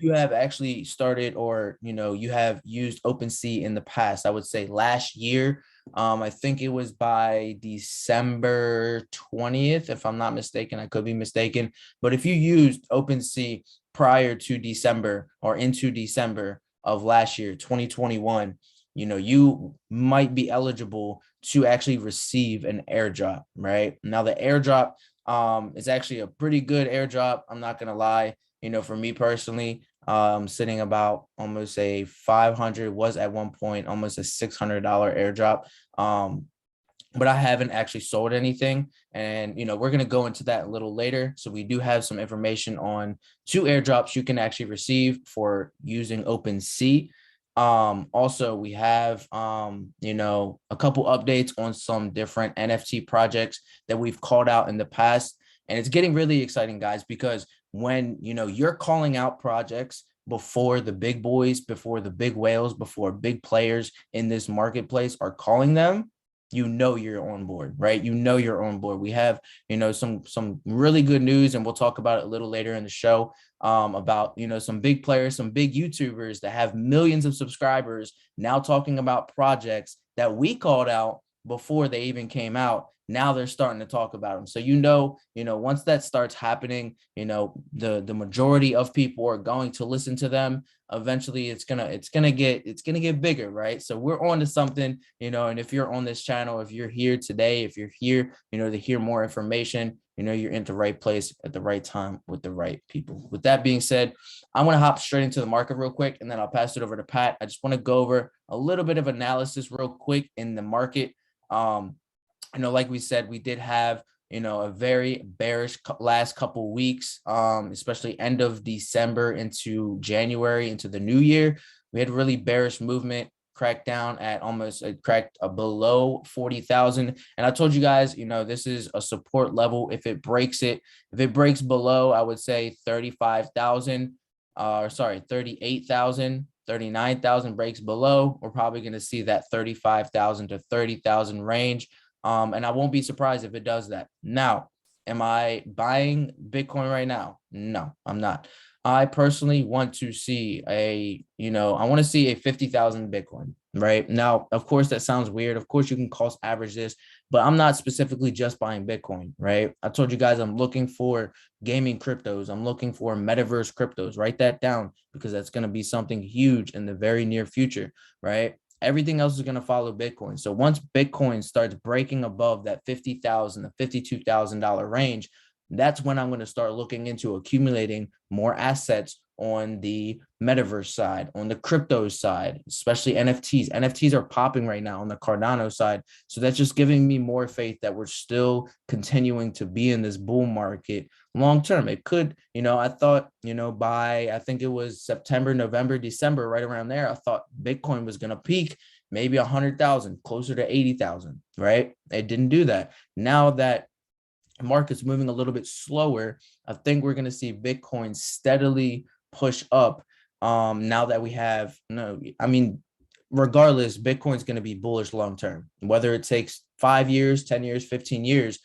you have actually started, or you have used OpenSea in the past, I would say last year, I think it was by December 20th, if I'm not mistaken. I could be mistaken, but if you used OpenSea prior to December or into December of last year, 2021, you might be eligible to actually receive an airdrop. Right now, the airdrop is actually a pretty good airdrop. I'm not gonna lie. For me personally, sitting about almost a 500, was at one point almost a $600 airdrop. But I haven't actually sold anything. And, we're going to go into that a little later. So we do have some information on 2 airdrops you can actually receive for using OpenSea. Also, we have, a couple updates on some different NFT projects that we've called out in the past. And it's getting really exciting, guys, because when, you're calling out projects before the big boys, before the big whales, before big players in this marketplace are calling them, you're on board, right? You're on board. We have, some really good news, and we'll talk about it a little later in the show, about, some big players, some big YouTubers that have millions of subscribers now talking about projects that we called out before they even came out. Now they're starting to talk about them. So, once that starts happening, the majority of people are going to listen to them. Eventually it's gonna get bigger, right? So we're on to something, and if you're on this channel, if you're here today, if you're here, to hear more information, you're in the right place at the right time with the right people. With that being said, I want to hop straight into the market real quick, and then I'll pass it over to Pat. I just want to go over a little bit of analysis real quick in the market. Like we said, we did have, a very bearish last couple weeks, especially end of December into January, into the new year. We had really bearish movement, cracked down at almost, cracked below 40,000. And I told you guys, this is a support level. If it breaks below, I would say 35,000, 38,000. 39,000 breaks below, we're probably going to see that 35,000 to 30,000 range. And I won't be surprised if it does that. Now, am I buying Bitcoin right now? No, I'm not. I personally want to see I want to see a 50,000 Bitcoin right now. Of course, that sounds weird. Of course, you can cost average this, but I'm not specifically just buying Bitcoin, right? I told you guys I'm looking for gaming cryptos. I'm looking for metaverse cryptos. Write that down, because that's going to be something huge in the very near future, right? Everything else is going to follow Bitcoin. So once Bitcoin starts breaking above that $50,000 to $52,000 range, that's when I'm going to start looking into accumulating more assets on the metaverse side, on the crypto side, especially NFTs. NFTs are popping right now on the Cardano side. So that's just giving me more faith that we're still continuing to be in this bull market long term. It could, I thought, by, I think it was September, November, December, right around there, I thought Bitcoin was going to peak maybe 100,000, closer to 80,000, right? It didn't do that. Now that market's moving a little bit slower, I think we're going to see Bitcoin steadily push up. Now that we have, regardless, Bitcoin's going to be bullish long term, whether it takes 5 years, 10 years, 15 years.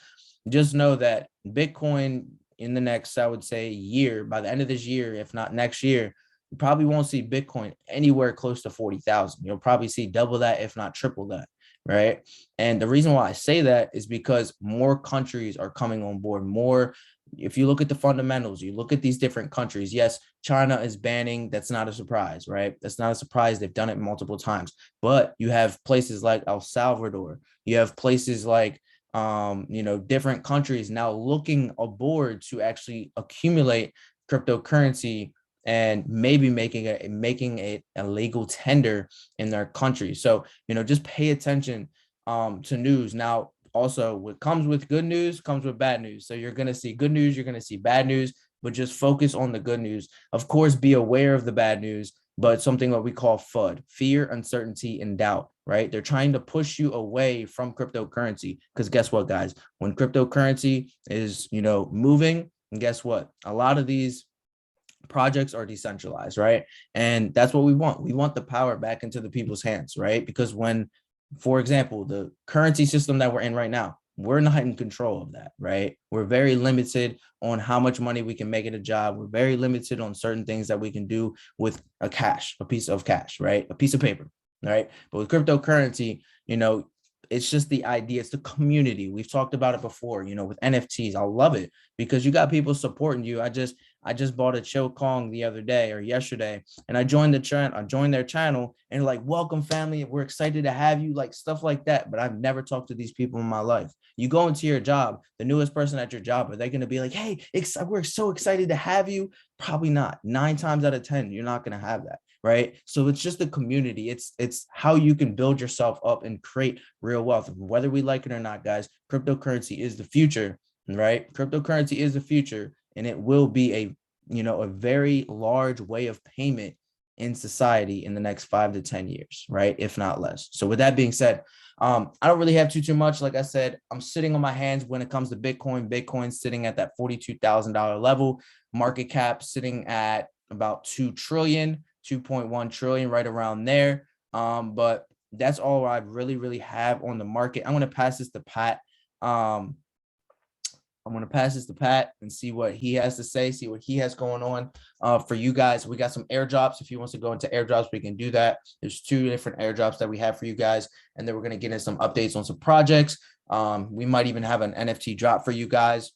Just know that Bitcoin in the next, I would say, year, by the end of this year, if not next year, you probably won't see Bitcoin anywhere close to 40,000. You'll probably see double that, if not triple that. Right. And the reason why I say that is because more countries are coming on board. More, if you look at the fundamentals, you look at these different countries. Yes, China is banning. That's not a surprise, right? That's not a surprise. They've done it multiple times. But you have places like El Salvador. You have places like, different countries now looking aboard to actually accumulate cryptocurrency and maybe making it a legal tender in their country. So, just pay attention to news. Now, also, what comes with good news comes with bad news. So you're going to see good news, you're going to see bad news, but just focus on the good news. Of course, be aware of the bad news, but something what we call FUD, fear, uncertainty, and doubt, right? They're trying to push you away from cryptocurrency, because guess what, guys? When cryptocurrency is, moving, and guess what? A lot of these projects are decentralized, right? And that's what we want. We want the power back into the people's hands, right? Because when, for example, the currency system that we're in right now, we're not in control of that, right? We're very limited on how much money we can make at a job. We're very limited on certain things that we can do with a piece of cash, right? A piece of paper, right? But with cryptocurrency, it's just the idea. It's the community. We've talked about it before, with NFTs. I love it because you got people supporting you. I just bought a Chill Kong the other day or yesterday, and I joined their channel, and like, welcome family. We're excited to have you, like stuff like that. But I've never talked to these people in my life. You go into your job, the newest person at your job, are they going to be like, hey, we're so excited to have you? Probably not. 9 times out of 10, you're not going to have that. Right. So it's just the community. It's how you can build yourself up and create real wealth. Whether we like it or not, guys, cryptocurrency is the future, right? Cryptocurrency is the future, and it will be a very large way of payment in society in the next 5 to 10 years, right? If not less. So with that being said, I don't really have too much. Like I said, I'm sitting on my hands when it comes to Bitcoin. Bitcoin's sitting at that $42,000 level. Market cap sitting at about 2.1 trillion, right around there. But that's all I really have on the market. I'm going to pass this to Pat. And see what he has to say, see what he has going on for you guys. We got some airdrops. If he wants to go into airdrops, we can do that. There's 2 different airdrops that we have for you guys. And then we're going to get in some updates on some projects. We might even have an NFT drop for you guys.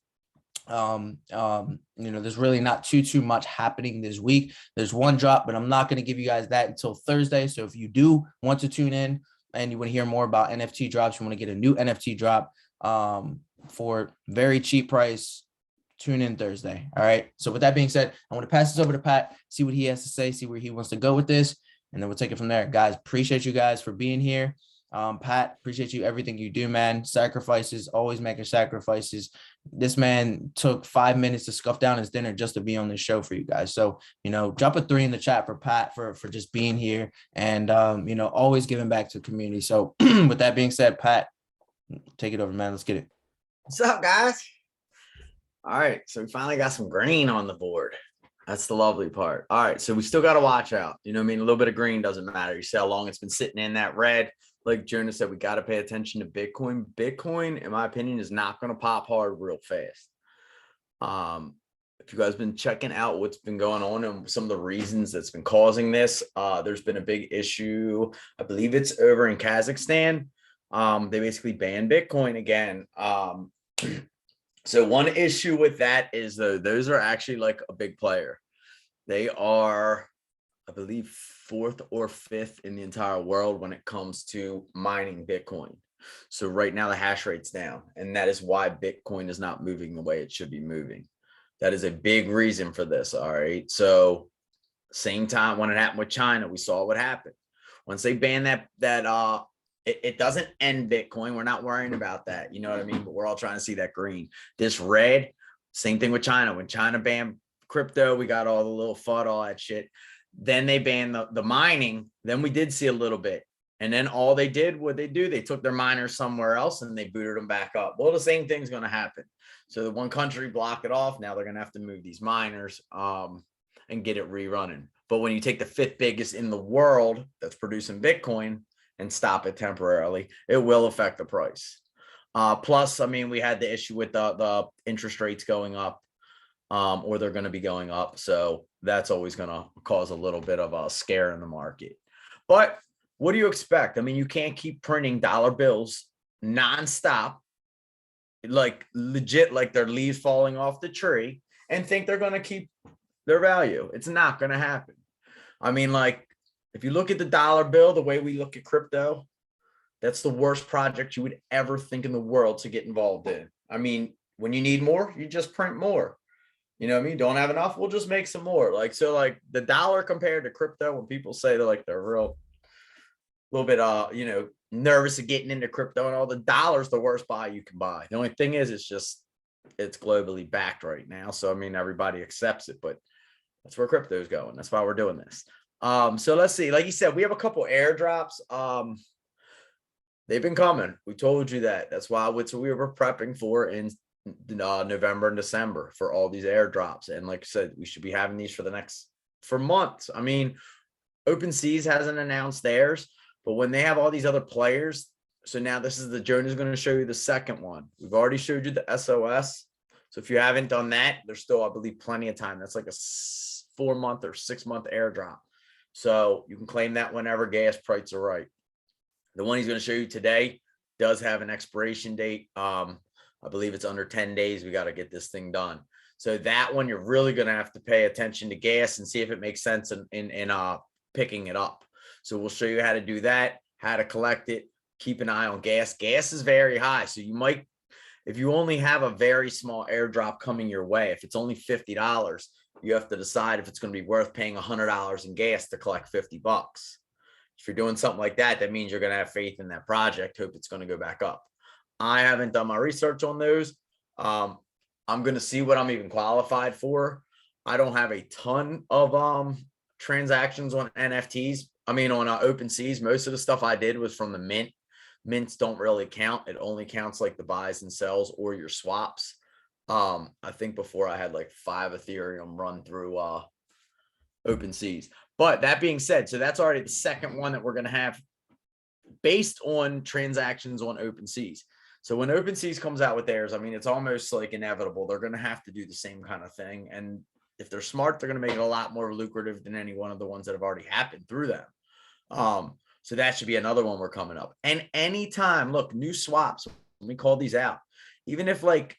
There's really not too much happening this week. There's one drop, but I'm not going to give you guys that until Thursday. So if you do want to tune in and you want to hear more about NFT drops, you want to get a new NFT drop, for very cheap price, tune in Thursday. All right. So with that being said, I want to pass this over to Pat, see what he has to say, see where he wants to go with this, and then we'll take it from there. Guys, appreciate you guys for being here. Pat, appreciate you, everything you do, man. Sacrifices, always making sacrifices. This man took 5 minutes to scuff down his dinner just to be on this show for you guys. So, drop a 3 in the chat for Pat for just being here and, always giving back to the community. So with that being said, Pat, take it over, man. Let's get it. What's up, guys? All right, so we finally got some green on the board. That's the lovely part. All right, so we still got to watch out. A little bit of green doesn't matter. You see how long it's been sitting in that red. Like Jonas said, we got to pay attention to Bitcoin. Bitcoin, in my opinion, is not going to pop hard real fast. If you guys been checking out what's been going on and some of the reasons that's been causing this, there's been a big issue. I believe it's over in Kazakhstan. They basically banned Bitcoin again. So one issue with that is those are actually like a big player. They are, I believe, 4th or 5th in the entire world when it comes to mining Bitcoin. So right now the hash rate's down, and that is why Bitcoin is not moving the way it should be moving. That is a big reason for this. All right. So same time when it happened with China, we saw what happened. Once they banned it doesn't end Bitcoin. We're not worrying about that. You know what I mean? But we're all trying to see that green. This red, same thing with China. When China banned crypto, we got all the little FUD, all that shit. Then they banned the mining. Then we did see a little bit. And then all they did, they took their miners somewhere else and they booted them back up. Well, the same thing's going to happen. So the one country blocked it off. Now they're going to have to move these miners and get it rerunning. But when you take the 5th biggest in the world that's producing Bitcoin and stop it temporarily, it will affect the price. Plus, I mean, we had the issue with the interest rates going up, or they're going to be going up. So that's always going to cause a little bit of a scare in the market. But what do you expect? I mean, you can't keep printing dollar bills nonstop, like legit, like they're leaves falling off the tree, and think they're going to keep their value. It's not going to happen. I mean, like, if you look at the dollar bill, the way we look at crypto, that's the worst project you would ever think in the world to get involved in. I mean, when you need more, you just print more. You know what I mean? Don't have enough, we'll just make some more. Like, so like the dollar compared to crypto, when people say they're real, little bit, nervous of getting into crypto and all, the dollar's the worst buy you can buy. The only thing is, it's globally backed right now. So, I mean, everybody accepts it, but that's where crypto is going. That's why we're doing this. So let's see. Like you said, we have a couple airdrops. They've been coming. We told you that. That's why we were prepping for in November and December for all these airdrops. And like I said, we should be having these for months. I mean, OpenSea hasn't announced theirs, but when they have all these other players, So now this is Jonah's going to show you the second one. We've already showed you the SOS. So if you haven't done that, there's still, I believe, plenty of time. That's like a 4-month or 6-month airdrop. So you can claim that whenever gas prices are right. The one he's going to show you today does have an expiration date. I believe it's under 10 days. We got to get this thing done. So that one, you're really going to have to pay attention to gas and see if it makes sense in picking it up. So we'll show you how to do that, how to collect it. Keep an eye on gas. Gas is very high. So you might, if you only have a very small airdrop coming your way, if it's only $50, you have to decide if it's going to be worth paying $100 in gas to collect $50. If you're doing something like that, that means you're going to have faith in that project, hope it's going to go back up. I haven't done my research on those. I'm going to see what I'm even qualified for. I don't have a ton of transactions on NFTs. I mean, on OpenSeas, most of the stuff I did was from the mint. Mints don't really count. It only counts like the buys and sells or your swaps. I think before I had like 5 Ethereum run through OpenSeas. But that being said, so that's already the second one that we're going to have based on transactions on OpenSeas. So when OpenSeas comes out with theirs, I mean, it's almost like inevitable. They're going to have to do the same kind of thing. And if they're smart, they're going to make it a lot more lucrative than any one of the ones that have already happened through them. So that should be another one we're coming up. And anytime, look, new swaps, let me call these out. Even if like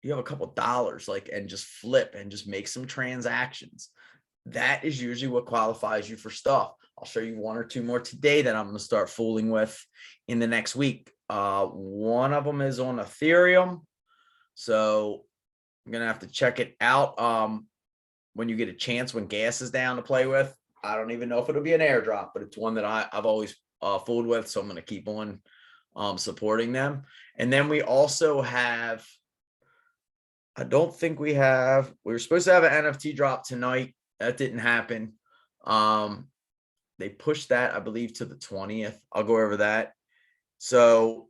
you have a couple dollars, like, and just flip and just make some transactions, that is usually what qualifies you for stuff. I'll show you 1 or 2 more today that I'm going to start fooling with in the next week. One of them is on Ethereum. So I'm going to have to check it out when you get a chance, when gas is down, to play with. I don't even know if it'll be an airdrop, but it's one that I've always fooled with. So I'm going to keep on supporting them. And then we also have, I don't think we were supposed to have an NFT drop tonight. That didn't happen. They pushed that, I believe, to the 20th. I'll go over that. So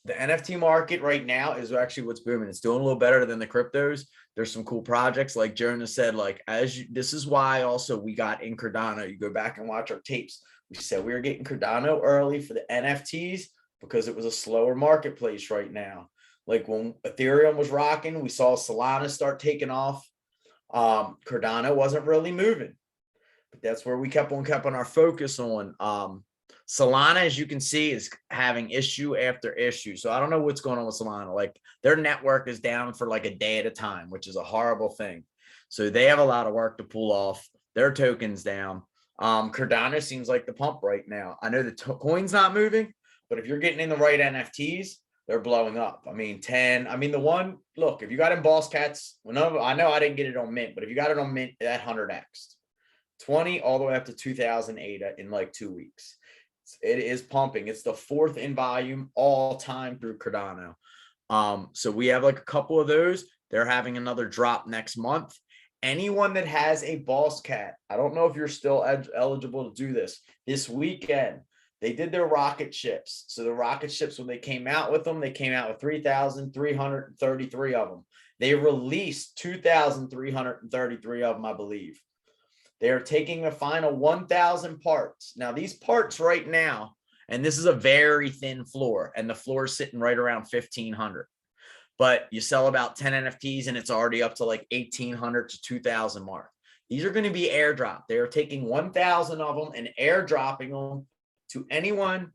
the NFT market right now is actually what's booming. It's doing a little better than the cryptos. There's some cool projects, like Jonas said, like, this is why also we got in Cardano. You go back and watch our tapes. We said we were getting Cardano early for the NFTs because it was a slower marketplace right now. Like when Ethereum was rocking, we saw Solana start taking off. Cardano wasn't really moving, but that's where we kept on our focus on. Solana, as you can see, is having issue after issue. So I don't know what's going on with Solana. Like their network is down for like a day at a time, which is a horrible thing. So they have a lot of work to pull off. Their token's down. Cardano seems like the pump right now. I know the coin's not moving, but if you're getting in the right NFTs, they're blowing up. I mean, the one, look, if you got in Boss Cats, I know I didn't get it on Mint, but if you got it on Mint, that 100x. 20 all the way up to 2008 in like 2 weeks. It is pumping. It's the 4th in volume all time through Cardano. So we have like a couple of those. They're having another drop next month. Anyone that has a Boss Cat, I don't know if you're still eligible to do this weekend. They did their rocket ships. So the rocket ships, when they came out with them, they came out with 3,333 of them. They released 2,333 of them, I believe. They are taking the final 1,000 parts. Now, these parts right now, and this is a very thin floor, and the floor is sitting right around 1,500. But you sell about 10 NFTs, and it's already up to like 1,800 to 2,000 mark. These are going to be airdrop. They are taking 1,000 of them and airdropping them to anyone.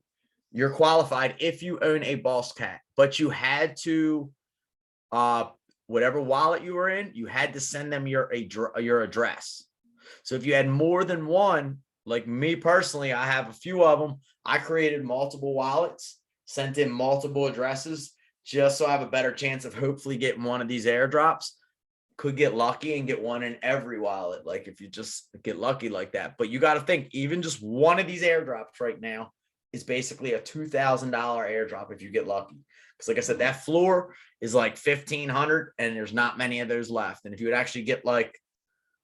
You're qualified if you own a Boss Cat, but you had to, whatever wallet you were in, you had to send them your address. So if you had more than one, like me personally, I have a few of them. I created multiple wallets, sent in multiple addresses, just so I have a better chance of hopefully getting one of these airdrops. Could get lucky and get one in every wallet, like if you just get lucky like that. But you got to think, even just one of these airdrops right now is basically a $2,000 airdrop if you get lucky. Because like I said, that floor is like 1,500 and there's not many of those left. And if you would actually get like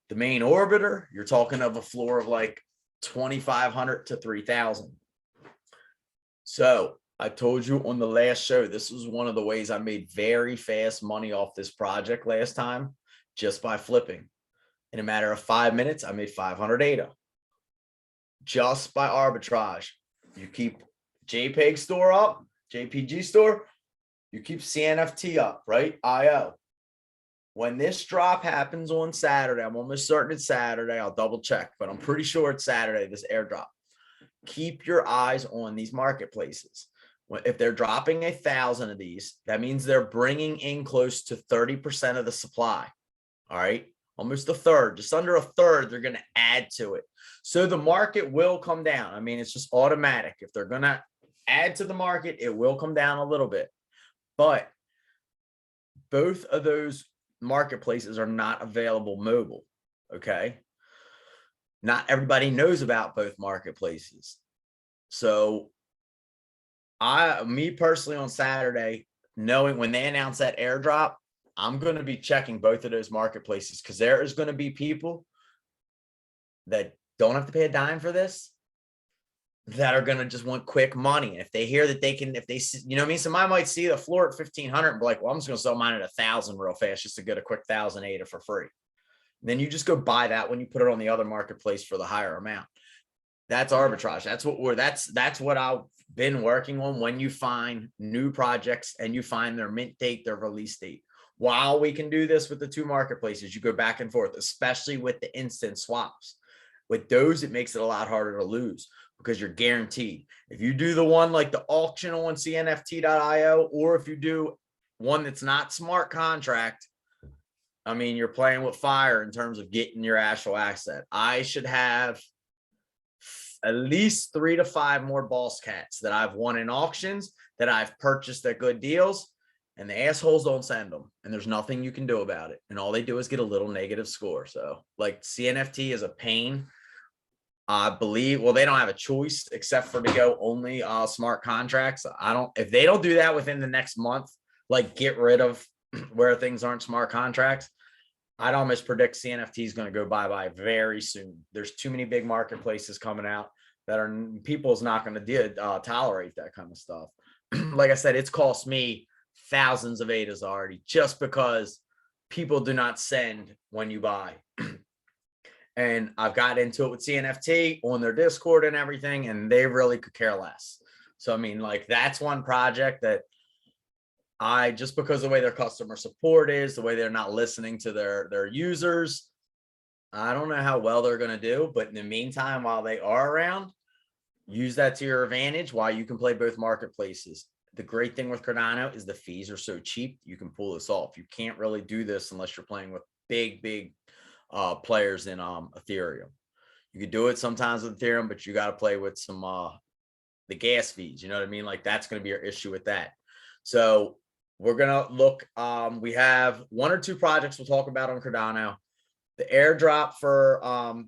the main orbiter, you're talking of a floor of like 2,500 to 3,000. So I told you on the last show, this was one of the ways I made very fast money off this project last time, just by flipping. In a matter of 5 minutes, I made 500 ADA just by arbitrage. You keep JPEG store up, JPG store, you keep CNFT up, right? IO. When this drop happens on Saturday, I'm almost certain it's Saturday. I'll double check, but I'm pretty sure it's Saturday, this airdrop. Keep your eyes on these marketplaces. If they're dropping 1,000 of these, that means they're bringing in close to 30% of the supply. All right. Almost a third, just under a third, they're going to add to it. So the market will come down. I mean, it's just automatic. If they're going to add to the market, it will come down a little bit. But both of those marketplaces are not available mobile. Okay. Not everybody knows about both marketplaces. So me personally on Saturday, knowing when they announce that airdrop, I'm going to be checking both of those marketplaces because there is going to be people that don't have to pay a dime for this that are going to just want quick money. If they hear that they can, if they, you know what I mean? Somebody might see the floor at 1,500 and be like, well, I'm just going to sell mine at 1,000 real fast just to get a quick 1,000 ADA for free. And then you just go buy that when you put it on the other marketplace for the higher amount. That's arbitrage. That's what I've been working on. When you find new projects and you find their mint date, their release date. While we can do this with the two marketplaces, you go back and forth, especially with the instant swaps. With those, it makes it a lot harder to lose because you're guaranteed. If you do the one like the auction on cnft.io, or if you do one that's not smart contract, I mean, you're playing with fire in terms of getting your actual asset. I should have at least 3 to 5 more boss cats that I've won in auctions that I've purchased at good deals. And the assholes don't send them, and there's nothing you can do about it. And all they do is get a little negative score. So like CNFT is a pain. I believe, well, they don't have a choice except for to go only smart contracts. If they don't do that within the next month, like get rid of where things aren't smart contracts, I'd almost predict CNFT is going to go bye-bye very soon. There's too many big marketplaces coming out that are, people's not going to tolerate that kind of stuff. Like I said, it's cost me thousands of ADAs already just because people do not send when you buy. And I've got into it with CNFT on their Discord and everything, and they really could care less. So, I mean, like, that's one project that just because of the way their customer support is, the way they're not listening to their users, I don't know how well they're going to do. But in the meantime, while they are around, use that to your advantage while you can play both marketplaces. The great thing with Cardano is the fees are so cheap, you can pull this off. You can't really do this unless you're playing with big players in Ethereum. You could do it sometimes with Ethereum, but you got to play with some the gas fees. You know what I mean? Like, that's going to be your issue with that. So we're going to look. We have 1 or 2 projects we'll talk about on Cardano. The airdrop for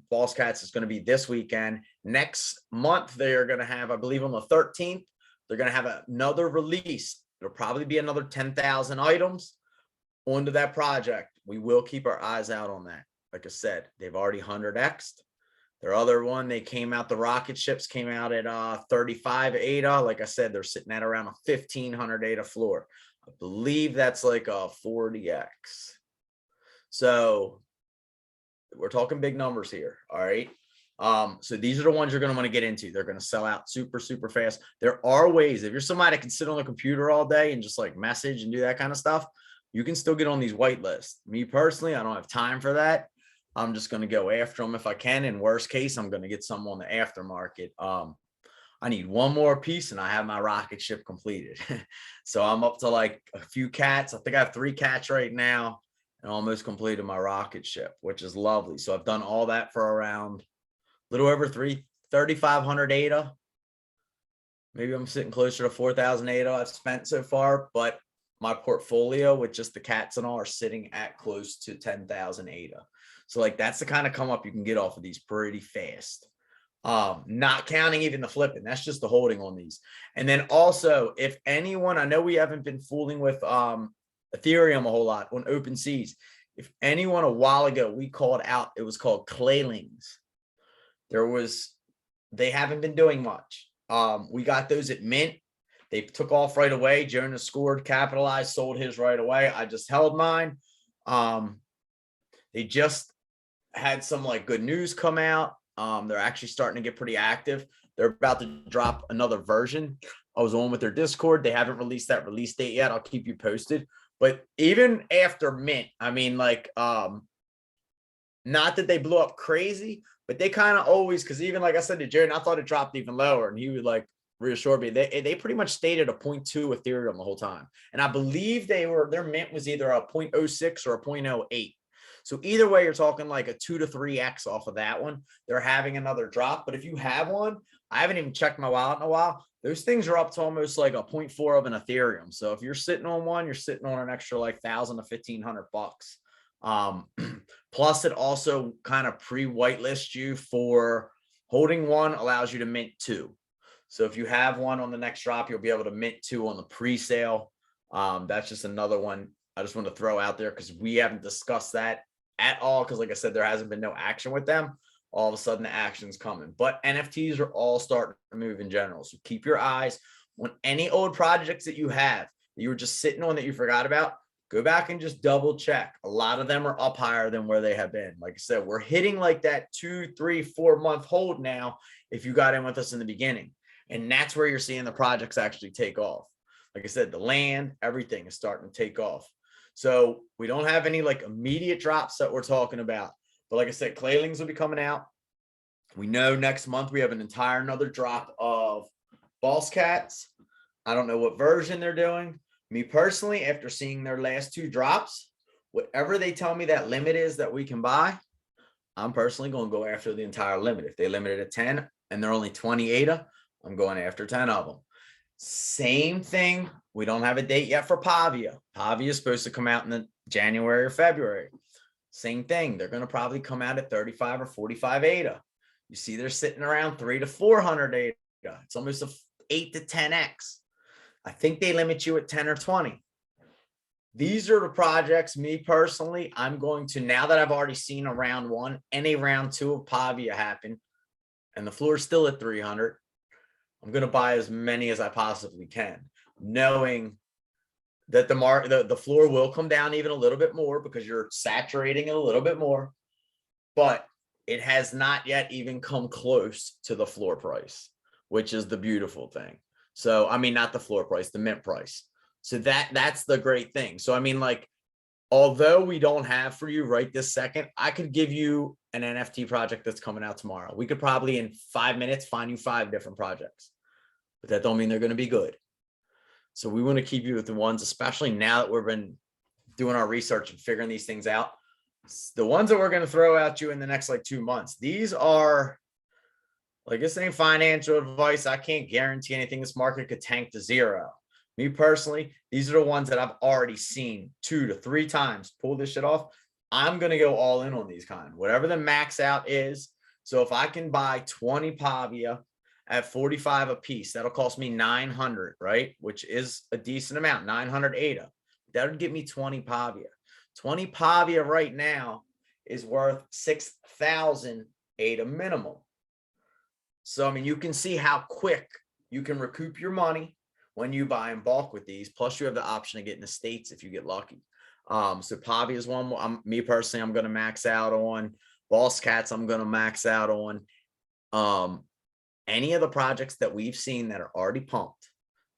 Boss Cats is going to be this weekend. Next month, they are going to have, I believe on the 13th, they're going to have another release. It'll probably be another 10,000 items onto that project. We will keep our eyes out on that. Like I said, they've already 100x'd. Their other one, they came out, the rocket ships came out at 35 ADA. Like I said, they're sitting at around a 1,500 ADA floor. I believe that's like a 40x. So we're talking big numbers here. All right. So these are the ones you're going to want to get into. They're going to sell out super, super fast. There are ways, if you're somebody that can sit on the computer all day and just like message and do that kind of stuff, you can still get on these white lists. Me personally, I don't have time for that. I'm just going to go after them if I can. In worst case, I'm going to get some on the aftermarket. I need one more piece and I have my rocket ship completed. So I'm up to like a few cats. I think I have 3 cats right now and almost completed my rocket ship, which is lovely. So I've done all that for around a little over 3,500 ADA. Maybe I'm sitting closer to 4,000 ADA I've spent so far, but my portfolio with just the cats and all are sitting at close to 10,000 ADA. So like, that's the kind of come up you can get off of these pretty fast. Not counting even the flipping. That's just the holding on these. And then also, if anyone, I know we haven't been fooling with Ethereum a whole lot on OpenSeas. If anyone a while ago, we called out, it was called claylings. They haven't been doing much. We got those at mint. They took off right away. Jonas scored, capitalized, sold his right away. I just held mine. They just had some like good news come out. They're actually starting to get pretty active. They're about to drop another version. I was on with their Discord. They haven't released that release date yet. I'll keep you posted. But even after mint, I mean, like, not that they blew up crazy, but they kind of always, because even like I said to Jared, I thought it dropped even lower, and he would like reassure me. They pretty much stayed at a 0.2 Ethereum the whole time. And I believe their mint was either a 0.06 or a 0.08. So either way, you're talking like a 2 to 3x off of that one. They're having another drop. But if you have one, I haven't even checked my wallet in a while. Those things are up to almost like a 0.4 of an Ethereum. So if you're sitting on one, you're sitting on an extra like $1,000 to $1,500. Plus, it also kind of pre-whitelist you for holding one allows you to mint two. So if you have one on the next drop, you'll be able to mint two on the pre-sale. That's just another one I just want to throw out there because we haven't discussed that at all. Because like I said, there hasn't been no action with them. All of a sudden, the action's coming. But NFTs are all starting to move in general. So keep your eyes on any old projects that you have that you were just sitting on that you forgot about. Go back and just double check. A lot of them are up higher than where they have been. Like I said, we're hitting like that 2, 3, 4 month hold now if you got in with us in the beginning. And that's where you're seeing the projects actually take off. Like I said, the land, everything is starting to take off. So we don't have any like immediate drops that we're talking about. But like I said, Claylings will be coming out. We know next month we have an entire another drop of Boss Cats. I don't know what version they're doing. Me personally, after seeing their last two drops, whatever they tell me that limit is that we can buy, I'm personally going to go after the entire limit. If they limit it at 10 and they're only 28, I'm going after 10 of them. Same thing. We don't have a date yet for Pavia. Pavia is supposed to come out in the January or February. Same thing. They're going to probably come out at 35 or 45 ADA. You see, they're sitting around 300 to 400 ADA. It's almost a 8 to 10x. I think they limit you at 10 or 20. These are the projects, me personally, I'm going to, now that I've already seen a round one and a round two of Pavia happen, and the floor is still at 300, I'm going to buy as many as I possibly can, knowing that the floor will come down even a little bit more because you're saturating it a little bit more, but it has not yet even come close to the floor price, which is the beautiful thing. So, I mean, not the floor price, the mint price. So that's the great thing. So, I mean, like, although we don't have for you right this second, I could give you an NFT project that's coming out tomorrow. We could probably in 5 minutes find you 5 different projects, but that don't mean they're going to be good. So we want to keep you with the ones, especially now that we've been doing our research and figuring these things out. The ones that we're going to throw at you in the next like 2 months, these are, like, this ain't financial advice. I can't guarantee anything. This market could tank to zero. Me personally, these are the ones that I've already seen 2 to 3 times pull this shit off. I'm going to go all in on these kind, whatever the max out is. So if I can buy 20 Pavia at 45 a piece, that'll cost me 900, right? Which is a decent amount, 900 ADA. That would give me 20 Pavia. 20 Pavia right now is worth 6,000 ADA minimum. So, I mean, you can see how quick you can recoup your money when you buy in bulk with these. Plus, you have the option of getting the States if you get lucky. So Pavia is one. Me personally, I'm going to max out on. Boss Cats, I'm going to max out on. Any of the projects that we've seen that are already pumped.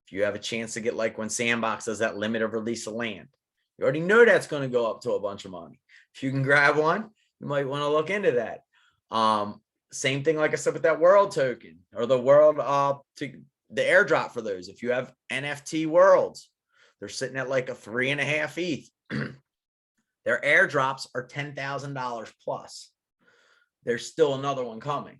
If you have a chance to get, like when Sandbox does that limited release of land, you already know that's going to go up to a bunch of money. If you can grab one, you might want to look into that. Same thing, like I said, with that world token or the world, the airdrop for those. If you have NFT worlds, they're sitting at like a 3.5 ETH. Their airdrops are $10,000 plus. There's still another one coming.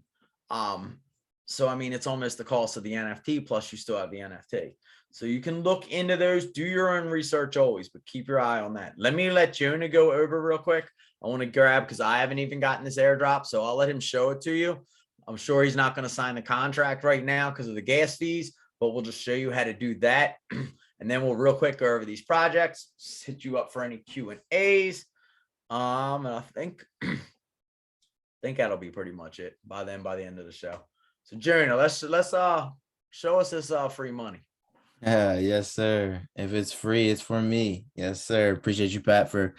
So, I mean, it's almost the cost of the NFT, plus you still have the NFT. So you can look into those, do your own research always, but keep your eye on that. Let me let Jonah go over real quick. I want to grab, because I haven't even gotten this airdrop, so I'll let him show it to you. I'm sure he's not going to sign the contract right now because of the gas fees, but we'll just show you how to do that. And then we'll real quick go over these projects, hit you up for any Q&As. And I think that'll be pretty much it by the end of the show. So Jonah, let's show us this free money. Yes, sir. If it's free, it's for me. Yes, sir. Appreciate you, Pat, for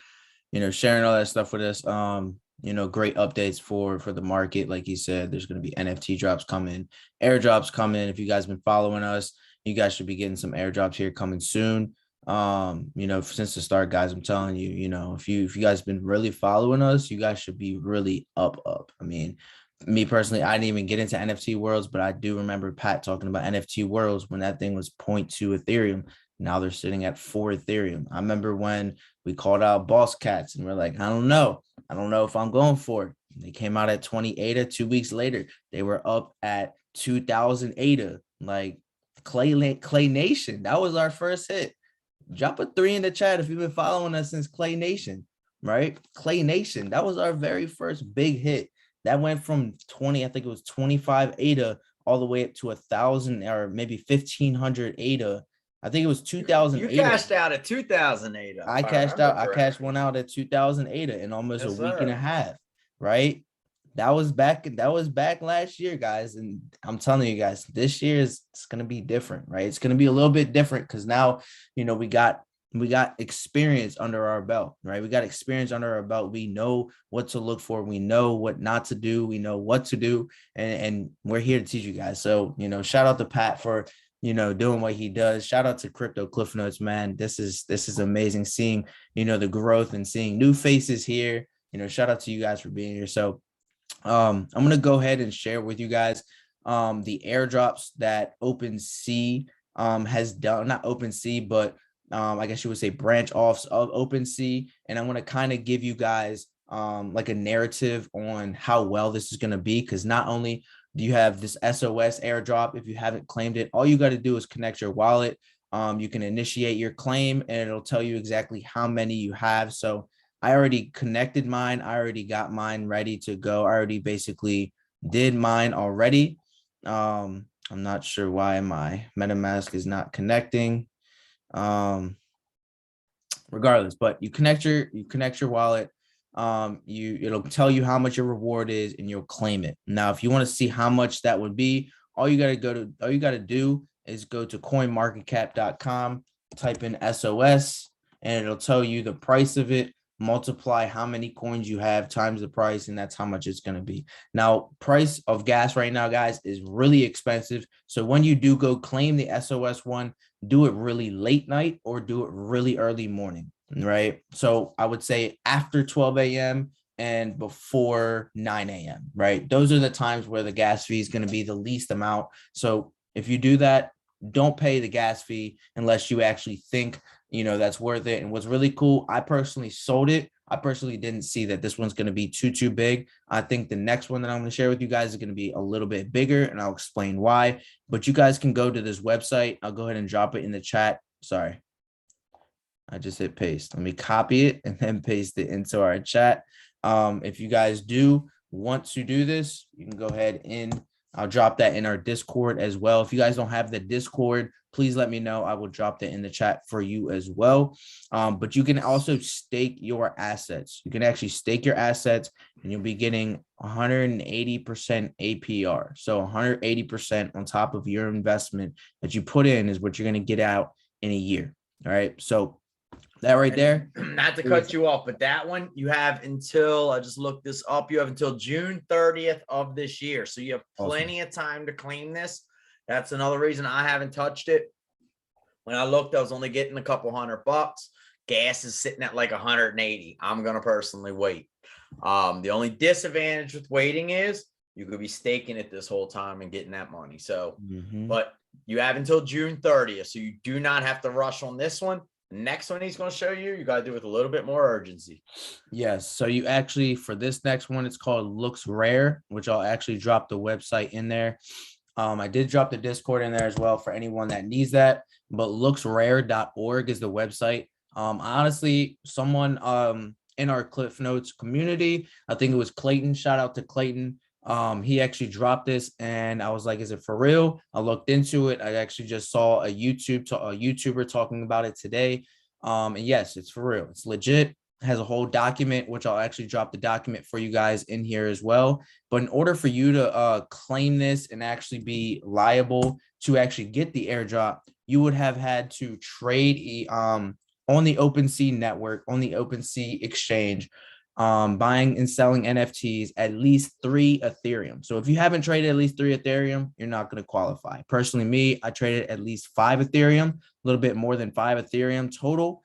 sharing all that stuff with us. Great updates for the market. Like you said, there's going to be NFT drops coming, airdrops coming. If you guys been following us, you guys should be getting some airdrops here coming soon. Since the start, guys, I'm telling you, if you guys been really following us, you guys should be really up. I mean, me personally, I didn't even get into NFT worlds, but I do remember Pat talking about NFT worlds when that thing was 0.2 Ethereum. Now they're sitting at 4 Ethereum. I remember when we called out Boss Cats and we're like, I don't know if I'm going for it. They came out at 20 ADA. 2 weeks later, they were up at 2,000 ADA. Like Clay Nation, that was our first hit. Drop a 3 in the chat if you've been following us since Clay Nation, right? Clay Nation, that was our very first big hit. That went from 20, I think it was 25 ADA all the way up to 1,000 or maybe 1,500 ADA. I think it was 2,000 You ADA. cashed out at 2,000 ADA. I cashed out. I cashed one out at 2,000 ADA in almost a week and a half, right? That was back last year, guys. And I'm telling you guys, this year it's gonna be different, right? It's gonna be a little bit different because now, we got experience under our belt, right? We got experience under our belt. We know what to look for, we know what not to do, we know what to do, and we're here to teach you guys. So, shout out to Pat for doing what he does. Shout out to Crypto Cliffnotes, man. This is amazing seeing, the growth and seeing new faces here. Shout out to you guys for being here. So I'm going to go ahead and share with you guys the airdrops that OpenSea has done, not OpenSea, but I guess you would say branch offs of OpenSea. And I'm going to kind of give you guys like a narrative on how well this is going to be, because not only do you have this SOS airdrop, if you haven't claimed it, all you got to do is connect your wallet. You can initiate your claim and it'll tell you exactly how many you have. So I already connected mine. I already got mine ready to go. I already basically did mine already. I'm not sure why my MetaMask is not connecting. Regardless, but you connect your wallet. It'll tell you how much your reward is and you'll claim it. Now, if you want to see how much that would be, all you got to do is go to coinmarketcap.com, type in SOS, and it'll tell you the price of it, multiply how many coins you have times the price, and that's how much it's going to be. Now, price of gas right now, guys, is really expensive. So when you do go claim the SOS one, do it really late night or do it really early morning, right? So I would say after 12 a.m. and before 9 a.m., right? Those are the times where the gas fee is going to be the least amount. So if you do that, don't pay the gas fee unless you actually think that's worth it. And what's really cool, I personally sold it. I personally didn't see that this one's going to be too big. I think the next one that I'm going to share with you guys is going to be a little bit bigger, and I'll explain why. But you guys can go to this website. I'll go ahead and drop it in the chat. Sorry, I just hit paste. Let me copy it and then paste it into our chat. If you guys do want to do this, you can go ahead and I'll drop that in our Discord as well. If you guys don't have the Discord, please let me know. I will drop that in the chat for you as well. But you can also stake your assets. You can actually stake your assets and you'll be getting 180% APR. So 180% on top of your investment that you put in is what you're going to get out in a year. All right. So that right there. Not to cut you off, but that one you have until, I just looked this up, you have until June 30th of this year. So you have plenty of time to claim this. That's another reason I haven't touched it. When I looked, I was only getting a couple $100. Gas is sitting at like 180. I'm going to personally wait. The only disadvantage with waiting is you could be staking it this whole time and getting that money. So, but you have until June 30th. So you do not have to rush on this one. The next one he's going to show you, you got to do it with a little bit more urgency. Yes. So you actually, for this next one, it's called Looks Rare, which I'll actually drop the website in there. I did drop the Discord in there as well for anyone that needs that, but looksrare.org is the website. Honestly, someone in our Cliff Notes community, I think it was Clayton, shout out to Clayton. He actually dropped this and I was like, is it for real? I looked into it. I actually just saw a YouTuber talking about it today. And yes, it's for real. It's legit. It has a whole document, which I'll actually drop the document for you guys in here as well. But in order for you to claim this and actually be liable to actually get the airdrop, you would have had to trade on the OpenSea network, on the OpenSea exchange, buying and selling NFTs, at least 3 Ethereum. So if you haven't traded at least 3 Ethereum, you're not going to qualify. Personally, me, I traded at least 5 Ethereum, a little bit more than 5 Ethereum total.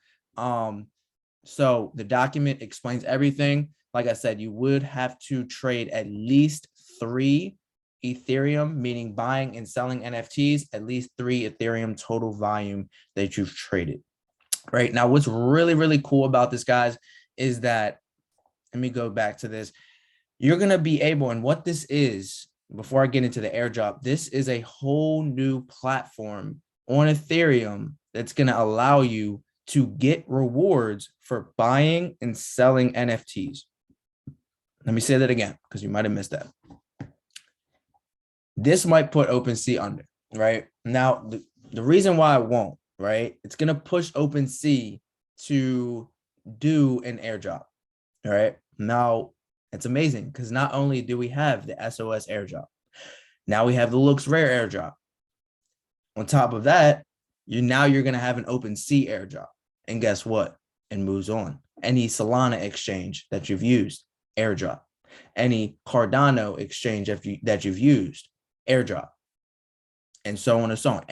So the document explains everything. Like I said, you would have to trade at least 3 Ethereum, meaning buying and selling NFTs, at least 3 Ethereum total volume that you've traded. Right now, what's really, really cool about this, guys, is that, let me go back to this. You're going to be able, and what this is, before I get into the airdrop, this is a whole new platform on Ethereum that's going to allow you to get rewards for buying and selling NFTs. Let me say that again, because you might have missed that. This might put OpenSea under, right? Now, the reason why it won't, right? It's going to push OpenSea to do an airdrop, all right? Now, it's amazing because not only do we have the SOS airdrop, now we have the Looks Rare airdrop. On top of that, you're going to have an OpenSea airdrop. And guess what? It moves on. Any Solana exchange that you've used, airdrop. Any Cardano exchange that you've used, airdrop. And so on and so on.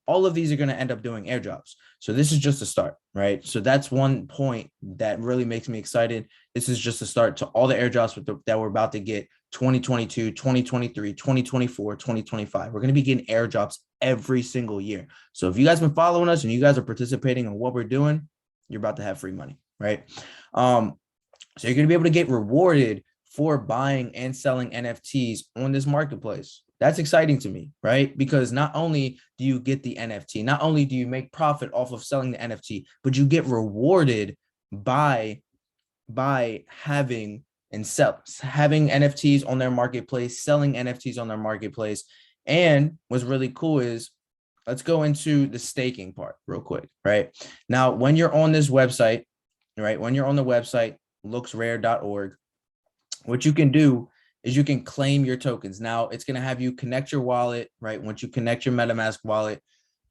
All of these are going to end up doing airdrops. So this is just a start, right? So that's one point that really makes me excited. This is just a start to all the airdrops that we're about to get 2022, 2023, 2024, 2025. We're going to be getting airdrops every single year. So if you guys been following us and you guys are participating in what we're doing, you're about to have free money, right? So you're going to be able to get rewarded for buying and selling NFTs on this marketplace. That's exciting to me, right? Because not only do you get the NFT, not only do you make profit off of selling the NFT, but you get rewarded by having NFTs on their marketplace, selling NFTs on their marketplace. And what's really cool is, let's go into the staking part real quick, right? Now, when you're on this website, right? When you're on the website, looksrare.org, what you can do is you can claim your tokens. Now it's going to have you connect your wallet, right? Once you connect your MetaMask wallet,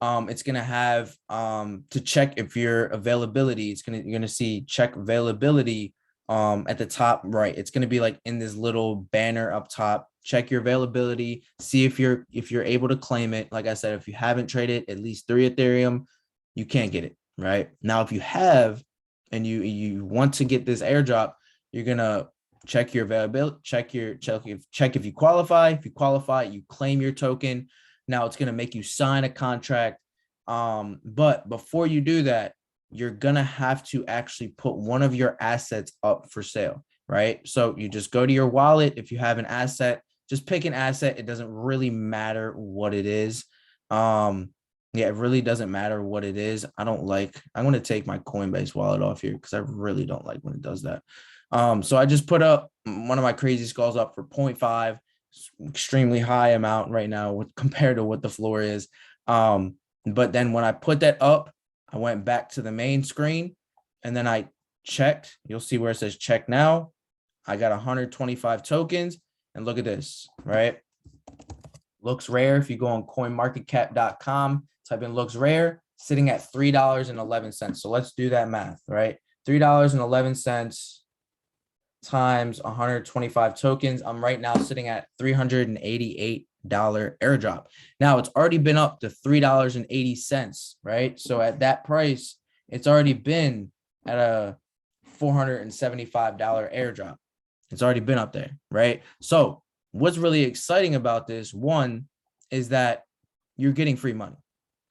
it's going to have to check if your availability, you're going to see check availability at the top right. It's going to be like in this little banner up top. Check your availability, see if you're able to claim it. Like I said, if you haven't traded at least 3 Ethereum, you can't get it, right? Now, if you have and you want to get this airdrop, you're going to check your availability, check if you qualify. If you qualify, you claim your token. Now it's going to make you sign a contract. But before you do that, you're going to have to actually put one of your assets up for sale, right? So you just go to your wallet. If you have an asset, just pick an asset. It doesn't really matter what it is. Yeah, it really doesn't matter what it is. I'm going to take my Coinbase wallet off here because I really don't like when it does that. So I just put up one of my crazy skulls up for 0.5, extremely high amount right now compared to what the floor is. But then when I put that up, I went back to the main screen and then I checked. You'll see where it says check now. I got 125 tokens and look at this, right? Looks rare. If you go on coinmarketcap.com, type in looks rare, sitting at $3.11. So let's do that math, right? $3.11 times 125 tokens. I'm right now sitting at $388 airdrop. Now it's already been up to $3.80, right? So at that price, it's already been at a $475 airdrop. It's already been up there, right? So what's really exciting about this, one, is that you're getting free money.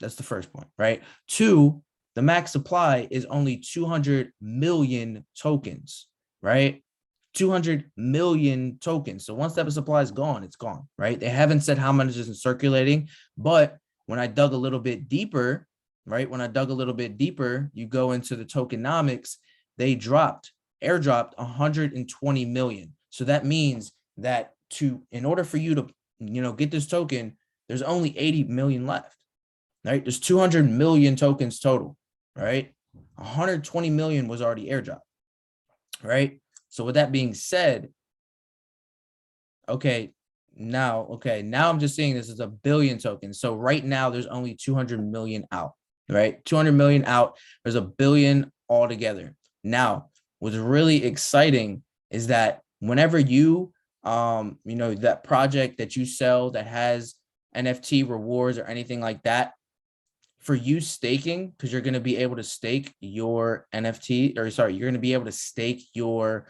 That's the first point, right? Two, the max supply is only 200 million tokens, right? 200 million tokens. So once that supply is gone, it's gone, right? They haven't said how much is circulating, but when I dug a little bit deeper, right? When I dug a little bit deeper, you go into the tokenomics, they airdropped 120 million. So that means that in order for you to, get this token, there's only 80 million left, right? There's 200 million tokens total, right? 120 million was already airdropped, right? So with that being said, now I'm just seeing this as a billion tokens. So right now there's only 200 million out, right? 200 million out. There's a billion altogether. Now, what's really exciting is that whenever you, that project that you sell that has NFT rewards or anything like that, for you staking, because you're going to be able to stake your NFT, or sorry, you're going to be able to stake your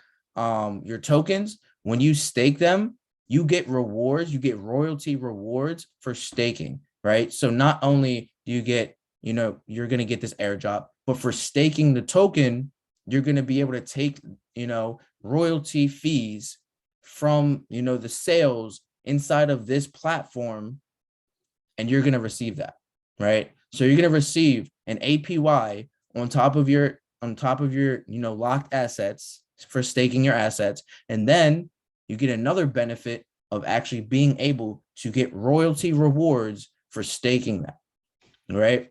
tokens. When you stake them, you get rewards, you get royalty rewards for staking, right? So not only do you get, you're going to get this airdrop, but for staking the token, you're going to be able to take, royalty fees from, the sales inside of this platform, and you're going to receive that, right? So you're going to receive an APY on top of your locked assets for staking your assets, and then you get another benefit of actually being able to get royalty rewards for staking that, right?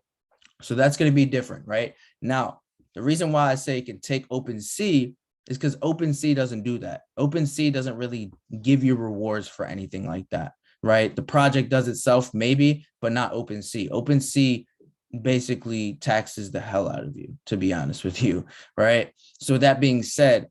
So that's going to be different, right? Now, the reason why I say it can take OpenSea is because OpenSea doesn't do that. OpenSea doesn't really give you rewards for anything like that, right? The project does itself, maybe, but not OpenSea. OpenSea basically taxes the hell out of you, to be honest with you, right? So that being said,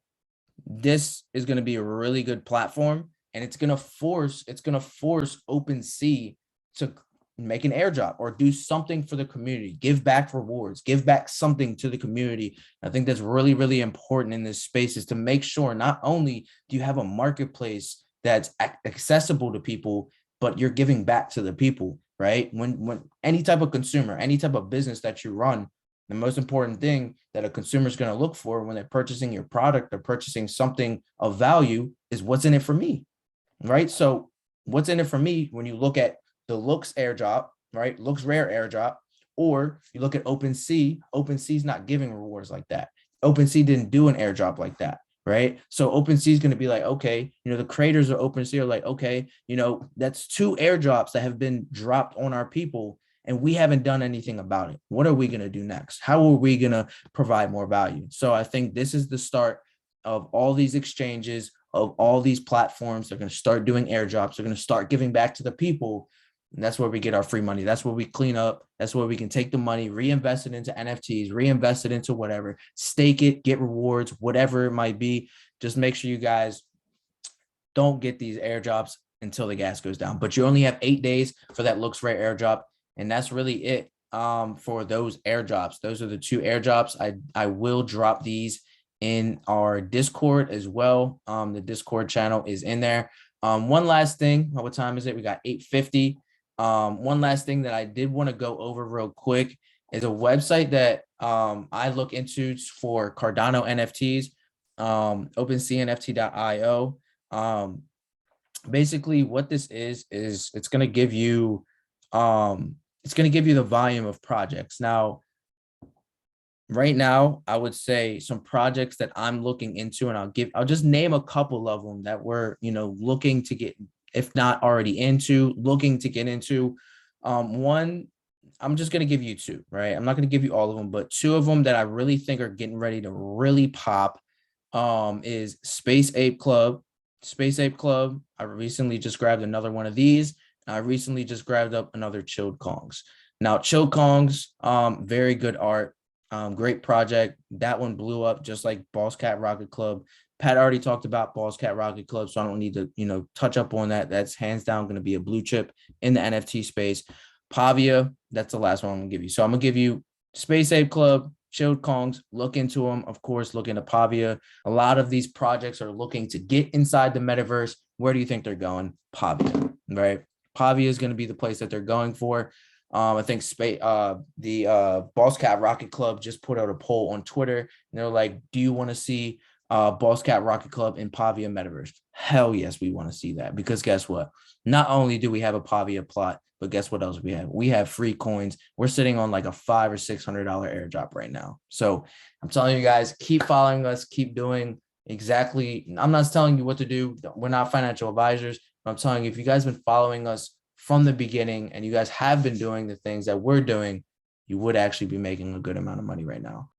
this is going to be a really good platform, and it's going to force OpenSea to make an airdrop or do something for the community, give back rewards, give back something to the community. I think that's really, really important in this space, is to make sure not only do you have a marketplace that's accessible to people, but you're giving back to the people, right? When any type of consumer, any type of business that you run, the most important thing that a consumer is going to look for when they're purchasing your product or purchasing something of value is what's in it for me, right? So what's in it for me when you look at the Looks airdrop, right? Looks Rare airdrop, or you look at OpenSea. OpenSea's not giving rewards like that. OpenSea didn't do an airdrop like that, right? So OpenSea is going to be like, okay, the creators of OpenSea are like, okay, that's 2 airdrops that have been dropped on our people, and we haven't done anything about it. What are we going to do next? How are we going to provide more value? So I think this is the start of all these exchanges, of all these platforms. They're going to start doing airdrops. They're going to start giving back to the people. And that's where we get our free money. That's where we clean up. That's where we can take the money, reinvest it into NFTs, reinvest it into whatever, stake it, get rewards, whatever it might be. Just make sure you guys don't get these airdrops until the gas goes down. But you only have 8 days for that Looks Rare airdrop. And that's really it for those airdrops. Those are the 2 airdrops. I will drop these in our Discord as well. The Discord channel is in there. One last thing. What time is it? We got 8:50. One last thing that I did want to go over real quick is a website that I look into for Cardano NFTs, OpenSeaNFT.io. Basically what this is it's going to give you the volume of projects. Now, right now, I would say some projects that I'm looking into, and I'll just name a couple of them that we're, looking to get, if not already looking to get into. One, I'm just going to give you 2, right? I'm not going to give you all of them, but 2 of them that I really think are getting ready to really pop is Space Ape Club. Space Ape Club, I recently just grabbed another one of these. I recently just grabbed up another Chilled Kongs. Now, Chilled Kongs, very good art. Great project. That one blew up just like Boss Cat Rocket Club. Pat already talked about Boss Cat Rocket Club, so I don't need to, touch up on that. That's hands down going to be a blue chip in the NFT space. Pavia, that's the last one I'm going to give you. So I'm going to give you Space Ape Club, Chilled Kongs. Look into them. Of course, look into Pavia. A lot of these projects are looking to get inside the metaverse. Where do you think they're going? Pavia, right? Pavia is going to be the place that they're going for. I think the Boss Cat Rocket Club just put out a poll on Twitter, and they're like, do you want to see Boss Cat Rocket Club in Pavia Metaverse? Hell yes, we want to see that, because guess what? Not only do we have a Pavia plot, but guess what else we have? We have free coins. We're sitting on like a $500 or $600 airdrop right now. So I'm telling you guys, keep following us, keep doing exactly. I'm not telling you what to do. We're not financial advisors. I'm telling you, if you guys have been following us from the beginning and you guys have been doing the things that we're doing, you would actually be making a good amount of money right now.